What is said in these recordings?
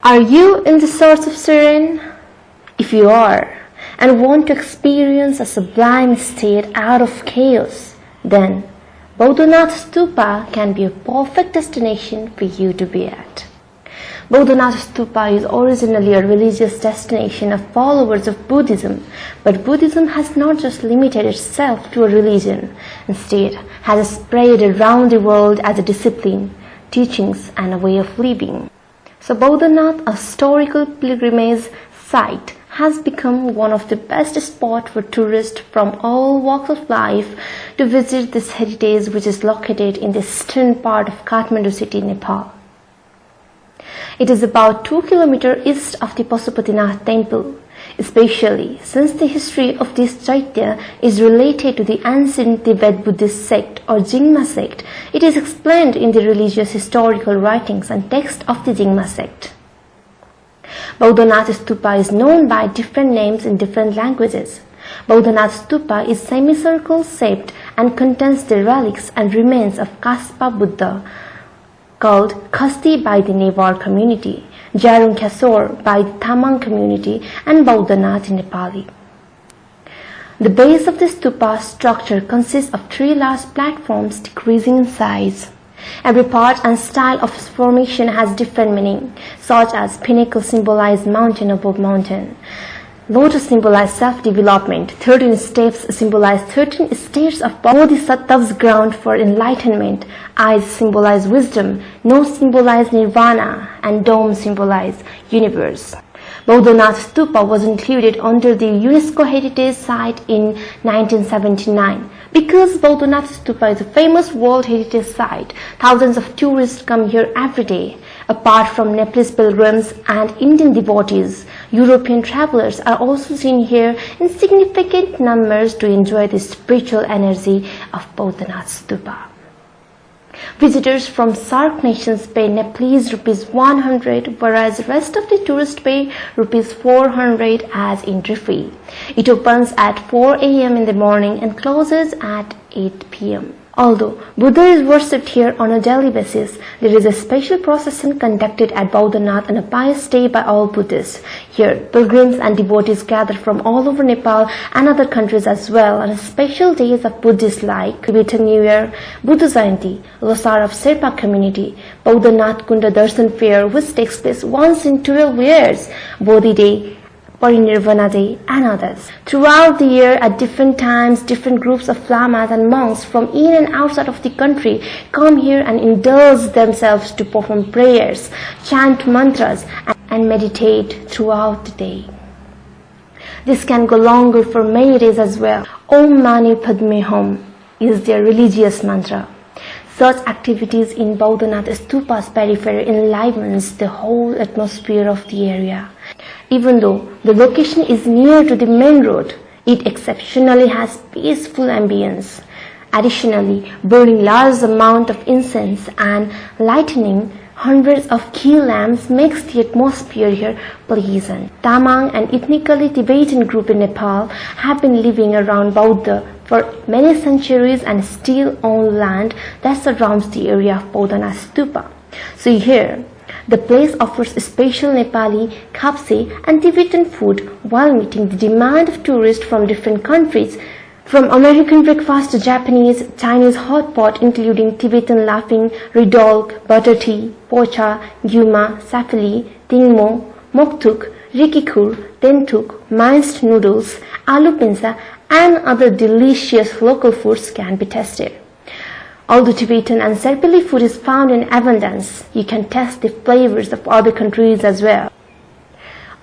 Are you in the search of serene? If you are, and want to experience a sublime state out of chaos, then Boudhanath Stupa can be a perfect destination for you to be at. Boudhanath Stupa is originally a religious destination of followers of Buddhism, but Buddhism has not just limited itself to a religion. Instead, has spread around the world as a discipline, teachings, and a way of living. So Boudhanath, a historical pilgrimage site, has become one of the best spots for tourists from all walks of life to visit this heritage, which is located in the eastern part of Kathmandu city, Nepal. It is about 2 kilometers east of the Pashupatinath temple, especially since the history of this Chaitya is related to the ancient Tibetan Buddhist sect or Jingma sect. It is explained in the religious historical writings and texts of the Jingma sect. Boudhanath Stupa is known by different names in different languages. Boudhanath Stupa is semicircle shaped and contains the relics and remains of Kaspa Buddha, called Khasti by the Newar community, Jyarung Khasyor by the Tamang community, and Boudhanath in Nepali. The base of the stupa structure consists of 3 large platforms decreasing in size. Every part and style of formation has different meaning, such as Pinnacle symbolize mountain above mountain, lotus symbolize self-development, 13 steps symbolize 13 states of Bodhisattav's ground for enlightenment, eyes symbolize wisdom, nose symbolize Nirvana, and dome symbolize universe. Boudhanath Stupa was included under the UNESCO Heritage Site in 1979. Because Boudhanath Stupa is a famous World Heritage Site, thousands of tourists come here every day. Apart from Nepalese pilgrims and Indian devotees, European travelers are also seen here in significant numbers to enjoy the spiritual energy of Boudhanath Stupa. Visitors from SAARC nations pay Nepalese rupees 100, whereas the rest of the tourists pay rupees 400 as entry fee. It opens at 4 a.m. in the morning and closes at 8 p.m. Although Buddha is worshipped here on a daily basis, there is a special procession conducted at Boudhanath on a pious day by all Buddhists. Here, pilgrims and devotees gather from all over Nepal and other countries as well on special days of Buddhists like Tibetan Newar, Buddha Jayanti, Losar of Sherpa community, Boudhanath Kunda Darshan Fair, which takes place once in 12 years, Bodhi Day, Nirvana Day, and others. Throughout the year, at different times, different groups of lamas and monks from in and outside of the country come here and indulge themselves to perform prayers, chant mantras, and meditate throughout the day. This can go longer for many days as well. Om Mani Padme Hum is their religious mantra. Such activities in Boudhanath Stupa's periphery enlivens the whole atmosphere of the area. Even though the location is near to the main road, it exceptionally has peaceful ambience. Additionally, burning large amount of incense and lighting hundreds of key lamps makes the atmosphere here pleasant. Tamang, an ethnically Tibetan group in Nepal, have been living around Buddha for many centuries and still own land that surrounds the area of Boudhanath Stupa. So here, the place offers special Nepali, Khasti, and Tibetan food while meeting the demand of tourists from different countries, from American breakfast to Japanese, Chinese hot pot including Tibetan laughing, ridolk, butter tea, pocha, gyuma, safali, tingmo, moktuk, rikikur, tentuk, minced noodles, aloo pinsa, and other delicious local foods can be tested. Although Tibetan and Serpili food is found in abundance, you can taste the flavors of other countries as well.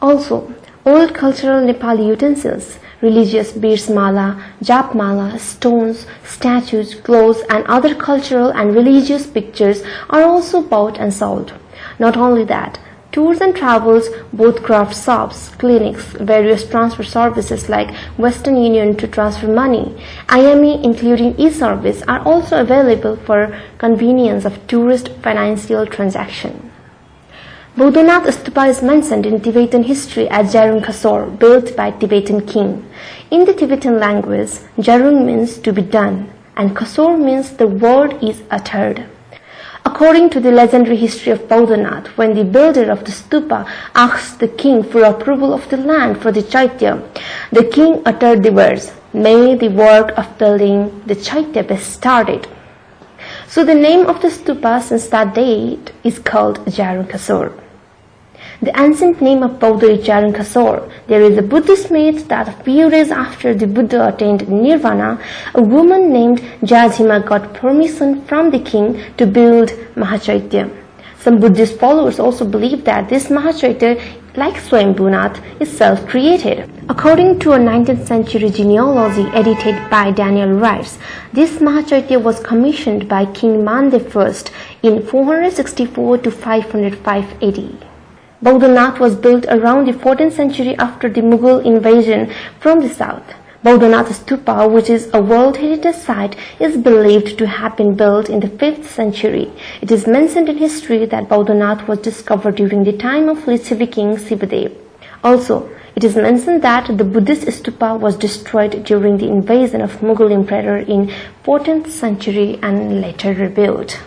Also, old cultural Nepali utensils, religious beads mala, jap mala, stones, statues, clothes, and other cultural and religious pictures are also bought and sold. Not only that, tours and travels, both craft shops, clinics, various transfer services like Western Union to transfer money, IME including e-service are also available for convenience of tourist financial transaction. Boudhanath Stupa is mentioned in Tibetan history as Jyarung Khasyor, built by Tibetan king. In the Tibetan language, Jyarung means to be done, and Khasyor means the word is uttered. A According to the legendary history of Boudha Nath, when the builder of the stupa asked the king for approval of the land for the Chaitya, the king uttered the words, "May the work of building the Chaitya be started." So the name of the stupa since that date is called Jyarung Khasyor. The ancient name of Buddha is Jyarung Khasyor. There is a Buddhist myth that a few days after the Buddha attained Nirvana, a woman named Jingma got permission from the king to build Mahachaitya. Some Buddhist followers also believe that this Mahachaitya, like Swayambhunath, is self-created. According to a 19th century genealogy edited by Daniel Rice, this Mahachaitya was commissioned by King Mande I in 464 to 505 AD. Boudhanath was built around the 14th century after the Mughal invasion from the south. Boudhanath Stupa, which is a World Heritage Site, is believed to have been built in the 5th century. It is mentioned in history that Boudhanath was discovered during the time of Lichavi King Sivadev. Also, it is mentioned that the Buddhist stupa was destroyed during the invasion of Mughal Emperor in 14th century and later rebuilt.